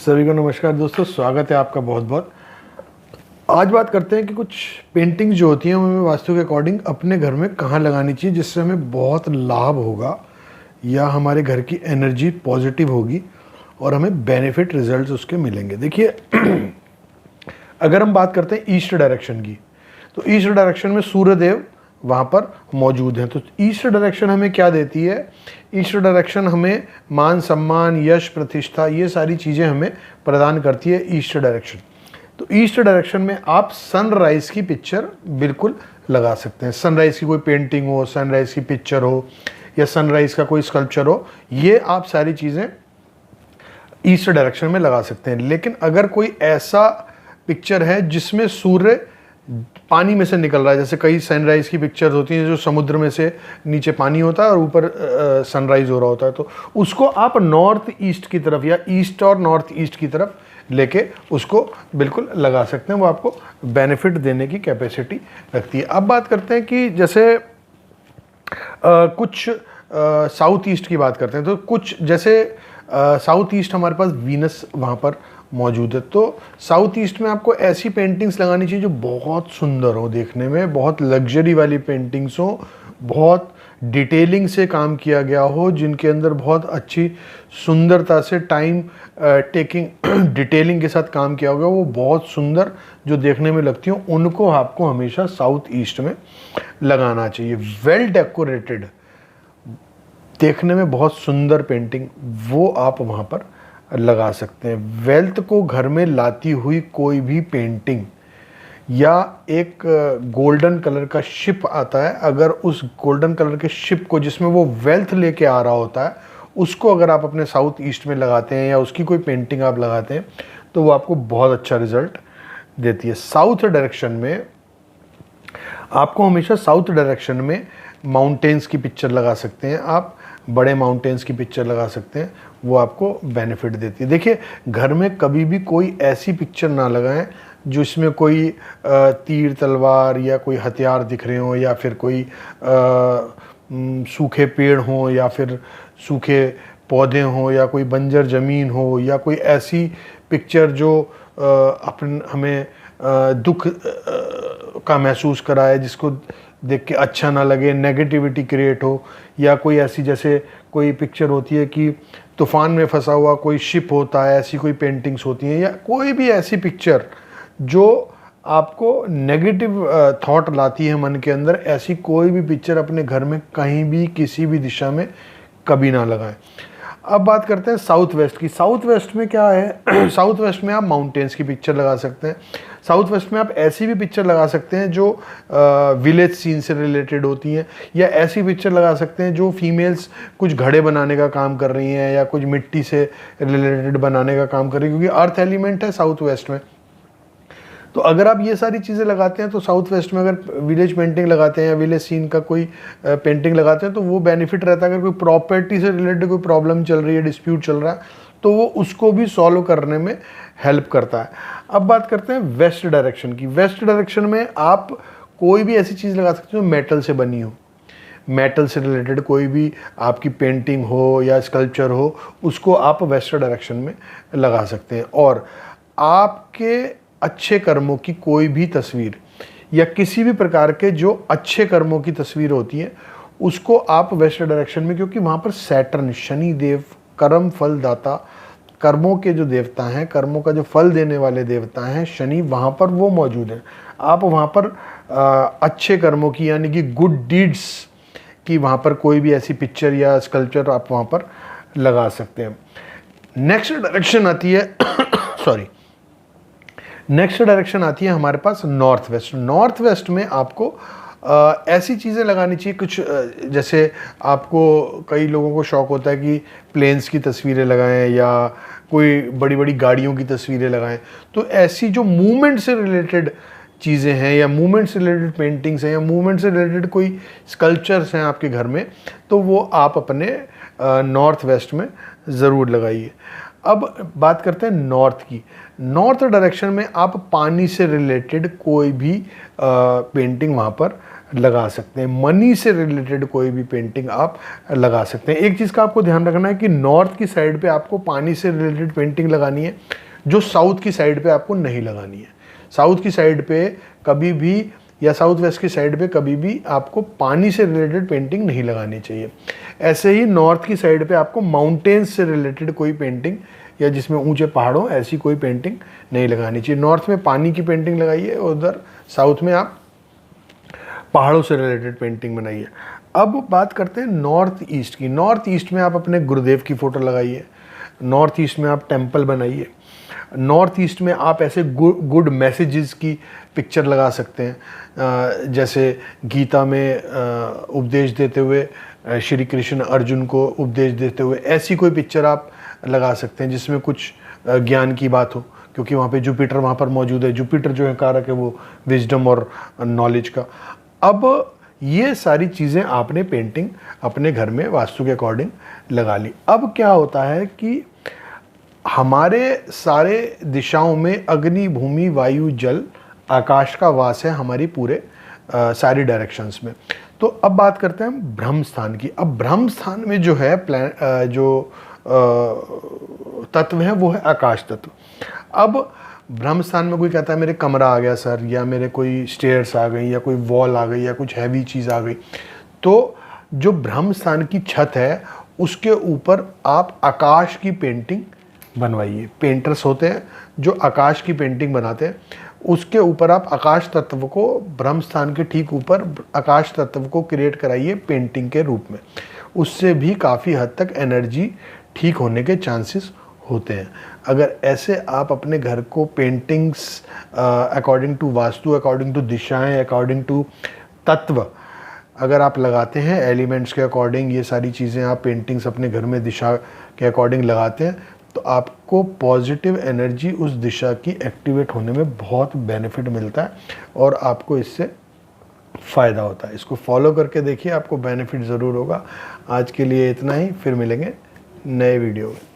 सभी को नमस्कार दोस्तों, स्वागत है आपका बहुत बहुत। आज बात करते हैं कि कुछ पेंटिंग्स जो होती हैं हमें वास्तु के अकॉर्डिंग अपने घर में कहाँ लगानी चाहिए जिससे हमें बहुत लाभ होगा या हमारे घर की एनर्जी पॉजिटिव होगी और हमें बेनिफिट रिजल्ट्स उसके मिलेंगे। देखिए अगर हम बात करते हैं ईस्ट डायरेक्शन की, तो ईस्ट डायरेक्शन में सूर्यदेव वहाँ पर मौजूद हैं। तो ईस्ट डायरेक्शन हमें क्या देती है? ईस्ट डायरेक्शन हमें मान सम्मान, यश, प्रतिष्ठा, ये सारी चीज़ें हमें प्रदान करती है ईस्ट डायरेक्शन। तो ईस्ट डायरेक्शन में आप सनराइज की पिक्चर बिल्कुल लगा सकते हैं। सनराइज की कोई पेंटिंग हो, सनराइज की पिक्चर हो या सनराइज का कोई स्कल्पचर हो, ये आप सारी चीज़ें ईस्ट डायरेक्शन में लगा सकते हैं। लेकिन अगर कोई ऐसा पिक्चर है जिसमें सूर्य पानी में से निकल रहा है, जैसे कई सनराइज की पिक्चर्स होती हैं जो समुद्र में से नीचे पानी होता है और ऊपर सनराइज हो रहा होता है, तो उसको आप नॉर्थ ईस्ट की तरफ या ईस्ट और नॉर्थ ईस्ट की तरफ लेके उसको बिल्कुल लगा सकते हैं। वो आपको बेनिफिट देने की कैपेसिटी रखती है। अब बात करते हैं कि जैसे कुछ साउथ ईस्ट की बात करते हैं, तो कुछ जैसे साउथ ईस्ट हमारे पास वीनस वहाँ पर मौजूद है। तो साउथ ईस्ट में आपको ऐसी पेंटिंग्स लगानी चाहिए जो बहुत सुंदर हो देखने में, बहुत लग्जरी वाली पेंटिंग्स हो, बहुत डिटेलिंग से काम किया गया हो, जिनके अंदर बहुत अच्छी सुंदरता से टाइम टेकिंग डिटेलिंग के साथ काम किया होगा, वो बहुत सुंदर जो देखने में लगती हो, उनको आपको हमेशा साउथ ईस्ट में लगाना चाहिए। वेल डेकोरेटेड, देखने में बहुत सुंदर पेंटिंग, वो आप वहाँ पर लगा सकते हैं। वेल्थ को घर में लाती हुई कोई भी पेंटिंग या एक गोल्डन कलर का शिप आता है, अगर उस गोल्डन कलर के शिप को जिसमें वो वेल्थ लेके आ रहा होता है, उसको अगर आप अपने साउथ ईस्ट में लगाते हैं या उसकी कोई पेंटिंग आप लगाते हैं, तो वो आपको बहुत अच्छा रिजल्ट देती है। साउथ डायरेक्शन में आपको हमेशा साउथ डायरेक्शन में माउंटेन्स की पिक्चर लगा सकते हैं, आप बड़े माउंटेन्स की पिक्चर लगा सकते हैं, वो आपको बेनिफिट देती है। देखिए घर में कभी भी कोई ऐसी पिक्चर ना लगाएं जिसमें कोई तीर तलवार या कोई हथियार दिख रहे हो, या फिर कोई सूखे पेड़ हों, या फिर सूखे पौधे हों, या कोई बंजर ज़मीन हो, या कोई ऐसी पिक्चर जो हमें दुख का महसूस कराए, जिसको देख के अच्छा ना लगे, नेगेटिविटी क्रिएट हो, या कोई ऐसी जैसे कोई पिक्चर होती है कि तूफान में फंसा हुआ कोई शिप होता है, ऐसी कोई पेंटिंग्स होती हैं, या कोई भी ऐसी पिक्चर जो आपको नेगेटिव थॉट लाती है मन के अंदर, ऐसी कोई भी पिक्चर अपने घर में कहीं भी किसी भी दिशा में कभी ना लगाएं। अब बात करते हैं साउथ वेस्ट की। साउथ वेस्ट में क्या है? साउथ वेस्ट में आप माउंटेन्स की पिक्चर लगा सकते हैं। साउथ वेस्ट में आप ऐसी भी पिक्चर लगा सकते हैं जो विलेज सीन से रिलेटेड होती हैं, या ऐसी पिक्चर लगा सकते हैं जो फीमेल्स कुछ घड़े बनाने का काम कर रही हैं या कुछ मिट्टी से रिलेटेड बनाने का काम कर रही हैं, क्योंकि अर्थ एलिमेंट है साउथ वेस्ट में। तो अगर आप ये सारी चीज़ें लगाते हैं, तो साउथ वेस्ट में अगर विलेज पेंटिंग लगाते हैं या विलेज सीन का कोई पेंटिंग लगाते हैं, तो वो बेनिफिट रहता है। अगर कोई प्रॉपर्टी से रिलेटेड कोई प्रॉब्लम चल रही है, डिस्प्यूट चल रहा है, तो वो उसको भी सॉल्व करने में हेल्प करता है। अब बात करते हैं वेस्ट डायरेक्शन की। वेस्ट डायरेक्शन में आप कोई भी ऐसी चीज़ लगा सकते हो जो मेटल से बनी हो, मेटल से रिलेटेड कोई भी आपकी पेंटिंग हो या स्कल्पचर हो, उसको आप वेस्ट डायरेक्शन में लगा सकते हैं। और आपके अच्छे कर्मों की कोई भी तस्वीर या किसी भी प्रकार के जो अच्छे कर्मों की तस्वीर होती है, उसको आप वेस्ट डायरेक्शन में, क्योंकि वहाँ पर सैटर्न, शनि देव, कर्म फल दाता, कर्मों के जो देवता हैं, कर्मों का जो फल देने वाले देवता हैं शनि, वहाँ पर वो मौजूद हैं। आप वहाँ पर अच्छे कर्मों की यानी कि गुड डीड्स की वहाँ पर कोई भी ऐसी पिक्चर या स्कल्पचर आप वहाँ पर लगा सकते हैं। नेक्स्ट डायरेक्शन आती है नेक्स्ट डायरेक्शन आती है हमारे पास नॉर्थ वेस्ट। नॉर्थ वेस्ट में आपको ऐसी चीज़ें लगानी चाहिए कुछ, जैसे आपको कई लोगों को शौक़ होता है कि प्लेन्स की तस्वीरें लगाएं या कोई बड़ी बड़ी गाड़ियों की तस्वीरें लगाएं। तो ऐसी जो मूवमेंट से रिलेटेड चीज़ें हैं या मूवमेंट से रिलेटेड पेंटिंग्स हैं या मूवमेंट से रिलेटेड कोई स्कल्पचर्स हैं आपके घर में, तो वो आप अपने नॉर्थ वेस्ट में ज़रूर लगाइए। अब बात करते हैं नॉर्थ की। नॉर्थ डायरेक्शन में आप पानी से रिलेटेड कोई भी पेंटिंग वहाँ पर लगा सकते हैं। मनी से रिलेटेड कोई भी पेंटिंग आप लगा सकते हैं। एक चीज़ का आपको ध्यान रखना है कि नॉर्थ की साइड पे आपको पानी से रिलेटेड पेंटिंग लगानी है, जो साउथ की साइड पे आपको नहीं लगानी है। साउथ की साइड पे कभी भी या साउथ वेस्ट की साइड पे कभी भी आपको पानी से रिलेटेड पेंटिंग नहीं लगानी चाहिए। ऐसे ही नॉर्थ की साइड पे आपको माउंटेन्स से रिलेटेड कोई पेंटिंग या जिसमें ऊंचे पहाड़ों ऐसी कोई पेंटिंग नहीं लगानी चाहिए। नॉर्थ में पानी की पेंटिंग लगाइए, उधर साउथ में आप पहाड़ों से रिलेटेड पेंटिंग बनाइए। अब बात करते हैं नॉर्थ ईस्ट की। नॉर्थ ईस्ट में आप अपने गुरुदेव की फ़ोटो लगाइए, नॉर्थ ईस्ट में आप टेम्पल बनाइए, नॉर्थ ईस्ट में आप ऐसे गुड मैसेजेस की पिक्चर लगा सकते हैं। जैसे गीता में उपदेश देते हुए श्री कृष्ण अर्जुन को उपदेश देते हुए ऐसी कोई पिक्चर आप लगा सकते हैं जिसमें कुछ ज्ञान की बात हो, क्योंकि वहाँ पे जुपिटर वहाँ पर मौजूद है। जुपिटर जो है कारक है वो विजडम और नॉलेज का। अब ये सारी चीज़ें आपने पेंटिंग अपने घर में वास्तु के अकॉर्डिंग लगा ली। अब क्या होता है कि हमारे सारे दिशाओं में अग्नि, भूमि, वायु, जल, आकाश का वास है हमारी पूरे सारी डायरेक्शंस में। तो अब बात करते हैं ब्रह्म स्थान की। अब ब्रह्म स्थान में जो है जो तत्व है वो है आकाश तत्व। अब ब्रह्म स्थान में कोई कहता है मेरे कमरा आ गया सर, या मेरे कोई स्टेयर्स आ गई, या कोई वॉल आ गई, या कुछ हैवी चीज़ आ गई, तो जो ब्रह्म स्थान की छत है उसके ऊपर आप आकाश की पेंटिंग बनवाइए। पेंटर्स होते हैं जो आकाश की पेंटिंग बनाते हैं, उसके ऊपर आप आकाश तत्व को, ब्रह्म स्थान के ठीक ऊपर आकाश तत्व को क्रिएट कराइए पेंटिंग के रूप में। उससे भी काफ़ी हद तक एनर्जी ठीक होने के चांसेस होते हैं। अगर ऐसे आप अपने घर को paintings according to Vastu, according to दिशाएं, अकॉर्डिंग टू तत्व अगर आप लगाते हैं, एलिमेंट्स के अकॉर्डिंग ये सारी चीज़ें आप पेंटिंग्स अपने घर में दिशा के अकॉर्डिंग लगाते हैं, तो आपको पॉजिटिव एनर्जी उस दिशा की एक्टिवेट होने में बहुत बेनिफिट मिलता है और आपको इससे फ़ायदा होता है। इसको फॉलो करके देखिए, आपको बेनिफिट ज़रूर होगा। आज के लिए इतना ही, फिर मिलेंगे नए वीडियो में।